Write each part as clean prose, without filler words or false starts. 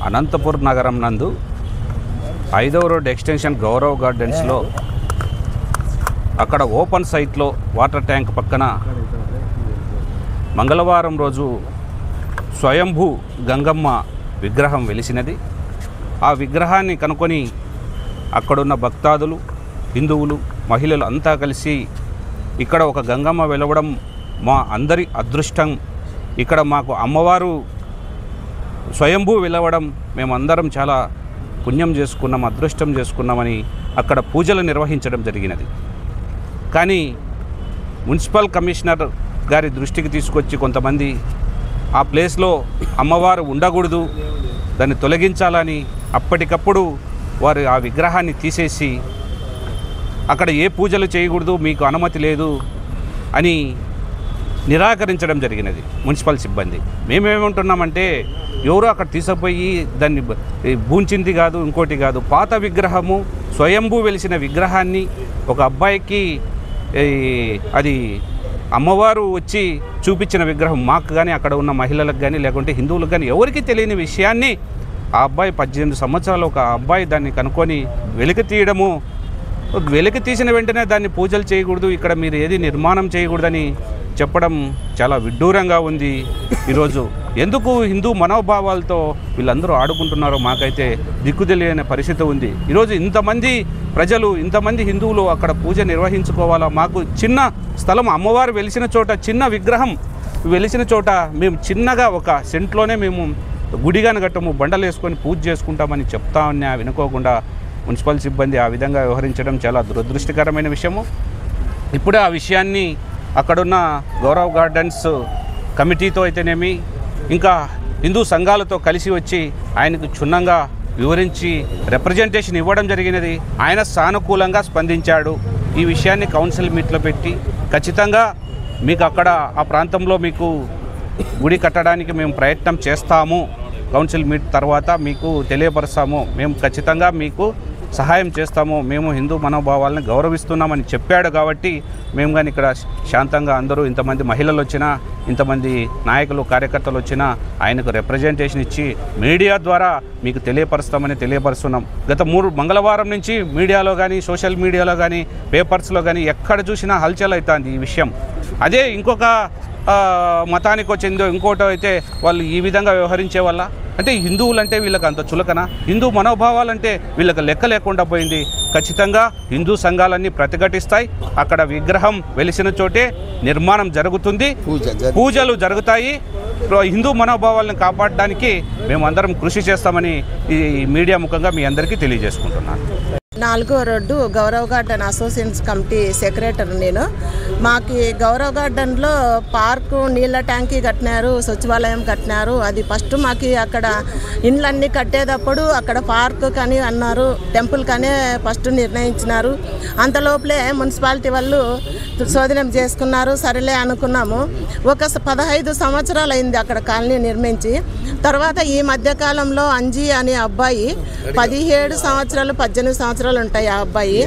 అనంతపూర్ నగరం నందు 5వ రోడ్ ఎక్స్టెన్షన్ గౌరవ్ గార్డెన్స్లో అక్కడ ఓపెన్ సైట్లో వాటర్ ట్యాంక్ పక్కన మంగళవారం రోజు స్వయంభూ గంగమ్మ విగ్రహం వెలిసినది. ఆ విగ్రహాన్ని కనుకొని అక్కడున్న భక్తాదులు, హిందువులు, మహిళలు అంతా కలిసి ఇక్కడ ఒక గంగమ్మ వెలవడం మా అందరి అదృష్టం. ఇక్కడ మాకు అమ్మవారు స్వయంభూ వెలవడం మేమందరం చాలా పుణ్యం చేసుకున్నాం, అదృష్టం చేసుకున్నామని అక్కడ పూజలు నిర్వహించడం జరిగినది. కానీ మున్సిపల్ కమిషనర్ గారి దృష్టికి తీసుకొచ్చి కొంతమంది ఆ ప్లేస్లో అమ్మవారు ఉండకూడదు, దాన్ని తొలగించాలని అప్పటికప్పుడు వారు ఆ విగ్రహాన్ని తీసేసి అక్కడ ఏ పూజలు చేయకూడదు, మీకు అనుమతి లేదు అని నిరాకరించడం జరిగినది మున్సిపల్ సిబ్బంది. మేమేమంటున్నామంటే ఎవరో అక్కడ తీసుకుపోయి దాన్ని బూంచింది కాదు, ఇంకోటి కాదు. పాత విగ్రహము, స్వయంభూ వెలిసిన విగ్రహాన్ని ఒక అబ్బాయికి అది అమ్మవారు వచ్చి చూపించిన విగ్రహం మాకు కానీ, అక్కడ ఉన్న మహిళలకు కానీ, లేకుంటే హిందువులకు కానీ ఎవరికి తెలియని విషయాన్ని ఆ అబ్బాయి 18 సంవత్సరాలు ఒక అబ్బాయి దాన్ని కనుక్కొని వెలికి తీయడము, వెలికి తీసిన వెంటనే దాన్ని పూజలు చేయకూడదు, ఇక్కడ మీరు ఏది నిర్మాణం చేయకూడదని చెప్పడం చాలా విడ్డూరంగా ఉంది. ఈరోజు ఎందుకు హిందూ మనోభావాలతో వీళ్ళందరూ ఆడుకుంటున్నారో మాకైతే దిక్కు తెలియని పరిస్థితి ఉంది. ఈరోజు ఇంతమంది ప్రజలు, ఇంతమంది హిందువులు అక్కడ పూజ నిర్వహించుకోవాలా? మాకు చిన్న స్థలం, అమ్మవారు వెలిసిన చోట, చిన్న విగ్రహం వెలిసిన చోట మేము చిన్నగా ఒక సెంట్లోనే మేము గుడిగాని గట్టము బండలు వేసుకొని పూజ చేసుకుంటామని చెప్తా ఉన్నా వినుకోకుండా మున్సిపల్ సిబ్బంది ఆ విధంగా వ్యవహరించడం చాలా దురదృష్టకరమైన విషయము. ఇప్పుడే ఆ విషయాన్ని అక్కడున్న గౌరవ్ గార్డెన్స్ కమిటీతో అయితేనేమి, ఇంకా హిందూ సంఘాలతో కలిసి వచ్చి ఆయనకు క్షుణ్ణంగా వివరించి రిప్రజెంటేషన్ ఇవ్వడం జరిగినది. ఆయన సానుకూలంగా స్పందించాడు. ఈ విషయాన్ని కౌన్సిల్ మీట్లో పెట్టి ఖచ్చితంగా మీకు అక్కడ ఆ ప్రాంతంలో మీకు గుడి కట్టడానికి మేము ప్రయత్నం చేస్తాము, కౌన్సిల్ మీట్ తర్వాత మీకు తెలియపరుస్తాము, మేము ఖచ్చితంగా మీకు సహాయం చేస్తాము, మేము హిందూ మనోభావాలను గౌరవిస్తున్నామని చెప్పాడు. కాబట్టి మేము కానీ ఇక్కడ శాంతంగా అందరూ ఇంతమంది మహిళలు వచ్చినా, ఇంతమంది నాయకులు కార్యకర్తలు వచ్చినా ఆయనకు రిప్రజెంటేషన్ ఇచ్చి మీడియా ద్వారా మీకు తెలియపరుస్తామని తెలియపరుస్తున్నాం. గత 3 మంగళవారం నుంచి మీడియాలో కానీ, సోషల్ మీడియాలో కానీ, పేపర్స్లో కానీ ఎక్కడ చూసినా హల్చల్ అవుతుంది ఈ విషయం. అదే ఇంకొక మతానికి వచ్చిందో ఇంకోటో అయితే వాళ్ళు ఈ విధంగా వ్యవహరించే వల్ల, అంటే హిందువులంటే వీళ్ళకి అంత చులకన, హిందూ మనోభావాలంటే వీళ్ళకి లెక్క లేకుండా పోయింది. ఖచ్చితంగా హిందూ సంఘాలన్నీ ప్రతిఘటిస్తాయి. అక్కడ విగ్రహం వెలిసిన చోటే నిర్మాణం జరుగుతుంది, పూజలు జరుగుతాయి. హిందూ మనోభావాలను కాపాడడానికి మేమందరం కృషి చేస్తామని ఈ మీడియా ముఖంగా మీ అందరికీ తెలియజేసుకుంటున్నాను. 4వ road Gaurav garden associations committee secretary నేను. మాకు గౌరవ్ గార్డెన్లో పార్కు, నీళ్ళ ట్యాంకీ కట్టినారు, సచివాలయం కట్టినారు. అది ఫస్ట్ మాకు అక్కడ ఇండ్లన్నీ కట్టేటప్పుడు అక్కడ పార్కు కానీ అన్నారు, టెంపుల్ కానీ ఫస్ట్ నిర్ణయించినారు. అంతలోపలే మున్సిపాలిటీ వాళ్ళు శోధనం చేసుకున్నారు. సరేలే అనుకున్నాము. ఒక 15 సంవత్సరాలు అయింది అక్కడ కాలనీ నిర్మించి. తర్వాత ఈ మధ్యకాలంలో అంజీ అనే అబ్బాయి 17 సంవత్సరాలు 18 సంవత్సరాలు ఉంటాయి ఆ అబ్బాయి,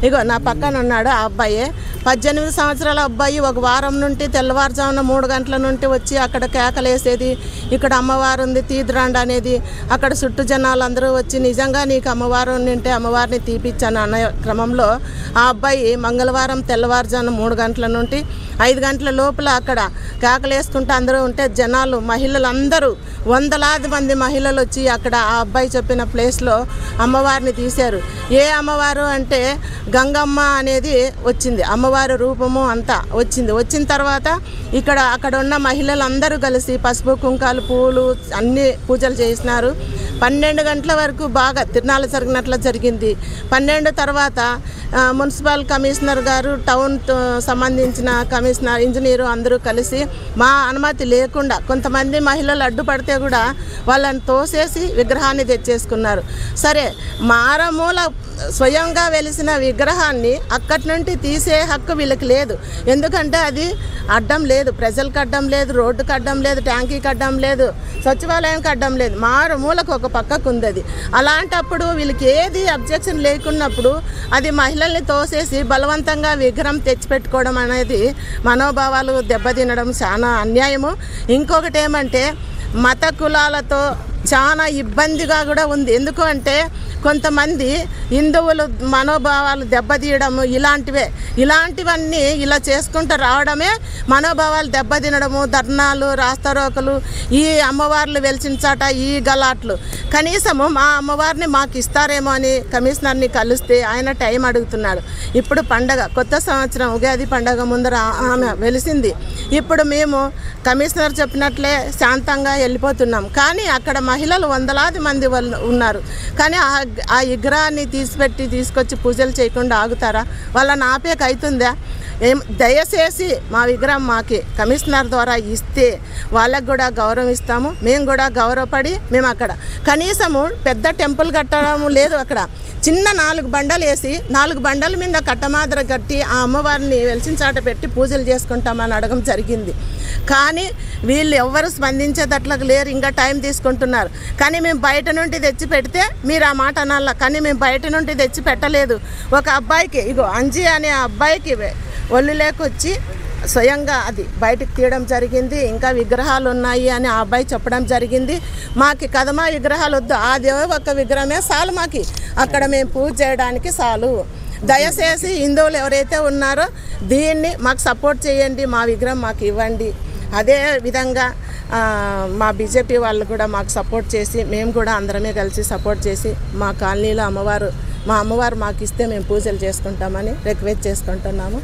ఇగో నా పక్కన ఉన్నాడు ఆ అబ్బాయి. 18 సంవత్సరాల అబ్బాయి ఒక వారం నుండి తెల్లవారుజామున 3 గంటల నుండి వచ్చి అక్కడ కేకలేసేది, ఇక్కడ అమ్మవారు ఉంది తీద్రాండ్ అనేది. అక్కడ చుట్టూ జనాలు అందరూ వచ్చి నిజంగా నీకు అమ్మవారు ఉంటే అమ్మవారిని తీపిచ్చాను అన్న క్రమంలో ఆ అబ్బాయి మంగళవారం తెల్లవారుజామున 3 గంటల నుండి 5 గంటల లోపల అక్కడ కేకలేసుకుంటూ అందరూ ఉంటే జనాలు, మహిళలు అందరూ, వందలాది మంది మహిళలు వచ్చి అక్కడ ఆ అబ్బాయి చెప్పిన ప్లేస్లో అమ్మవారిని తీశారు. ఏ అమ్మవారు అంటే గంగమ్మ అనేది వచ్చింది, అమ్మవారి రూపము అంతా వచ్చింది. వచ్చిన తర్వాత అక్కడ ఉన్న మహిళలందరూ కలిసి పసుపు కుంకాలు పూలు అన్ని పూజలు చేసినారు. 12 గంటల వరకు బాగా తిరునాళ్ళ జరిగినట్లు జరిగింది. 12 తర్వాత మున్సిపల్ కమిషనర్ గారు, టౌన్ సంబంధించిన కమిషనర్, ఇంజనీరు అందరూ కలిసి మా అనుమతి లేకుండా కొంతమంది మహిళలు అడ్డుపడితే కూడా వాళ్ళని తోసేసి విగ్రహాన్ని తెచ్చేసుకున్నారు. సరే, మారమూల స్వయంగా వెలిసిన విగ్రహాన్ని అక్కడి నుండి తీసే హక్కు వీళ్ళకి లేదు. ఎందుకంటే అది అడ్డం లేదు, ప్రజలకు అడ్డం లేదు, రోడ్డుకు అడ్డం లేదు, ట్యాంకీకి అడ్డం లేదు, సచివాలయానికి అడ్డం లేదు, మారుమూలకు ఒక పక్కకు ఉంది అది. అలాంటప్పుడు వీళ్ళకి ఏది అబ్జెక్షన్ లేకున్నప్పుడు అది మహిళల్ని తోసేసి బలవంతంగా విగ్రహం తెచ్చిపెట్టుకోవడం అనేది మనోభావాలు దెబ్బతినడం చాలా అన్యాయము. ఇంకొకటి ఏమంటే మత కులాలతో చాలా ఇబ్బందిగా కూడా ఉంది. ఎందుకు అంటే కొంతమంది హిందువులు మనోభావాలు దెబ్బతీయడము ఇలాంటివన్నీ ఇలా చేసుకుంటూ రావడమే మనోభావాలు దెబ్బతినడము, ధర్నాలు, రాస్తారోకలు, ఈ అమ్మవార్లు వెలిసిన చాట ఈ గలాట్లు. కనీసము మా అమ్మవారిని మాకు ఇస్తారేమో అని కమిషనర్ని కలిస్తే ఆయన టైం అడుగుతున్నాడు. ఇప్పుడు పండగ కొత్త సంవత్సరం ఉగాది పండగ ముందర ఆమె వెలిసింది. ఇప్పుడు మేము కమిషనర్ చెప్పినట్లే శాంతంగా వెళ్ళిపోతున్నాం. కానీ అక్కడ మహిళలు వందలాది మంది ఉన్నారు. కానీ ఆ విగ్రహాన్ని తీసుకొచ్చి పూజలు చేయకుండా ఆగుతారా? వాళ్ళని ఆపేకైతుందా? దయచేసి మా విగ్రహం మాకి కమిషనర్ ద్వారా ఇస్తే వాళ్ళకు కూడా గౌరవం ఇస్తాము. మేము కూడా గౌరవపడి మేము అక్కడ కనీసము పెద్ద టెంపుల్ కట్టడం లేదు. అక్కడ చిన్న 4 బండలు వేసి 4 బండల మీద కట్టమాద్ర కట్టి ఆ అమ్మవారిని వెలిసిన చాట పెట్టి పూజలు చేసుకుంటామని అడగడం జరిగింది. కానీ వీళ్ళు ఎవ్వరు స్పందించేటట్లకు లేరు. ఇంకా టైం తీసుకుంటున్నారు. కానీ మేము బయట నుండి తెచ్చి పెడితే మీరు ఆ మాట అనాల. కానీ మేము బయట నుండి తెచ్చి పెట్టలేదు. ఒక అబ్బాయికి అంజీ అనే అబ్బాయికి ఒళ్ళు లేకొచ్చి స్వయంగా అది బయటకు తీయడం జరిగింది. ఇంకా విగ్రహాలు ఉన్నాయి అని ఆ అబ్బాయి చెప్పడం జరిగింది. మాకు కదమా విగ్రహాలు వద్దు, ఆ దేవ ఒక విగ్రహమే చాలు మాకు, అక్కడ మేము పూజ చేయడానికి చాలు. దయచేసి హిందువులు ఎవరైతే ఉన్నారో దీన్ని మాకు సపోర్ట్ చేయండి, మా విగ్రహం మాకు ఇవ్వండి. అదే విధంగా మా బీజేపీ వాళ్ళు కూడా మాకు సపోర్ట్ చేసి మేము కూడా అందరమే కలిసి సపోర్ట్ చేసి మా కాలనీలో మా అమ్మవారు మాకు ఇస్తే మేము పూజలు చేసుకుంటామని రిక్వెస్ట్ చేసుకుంటున్నాము.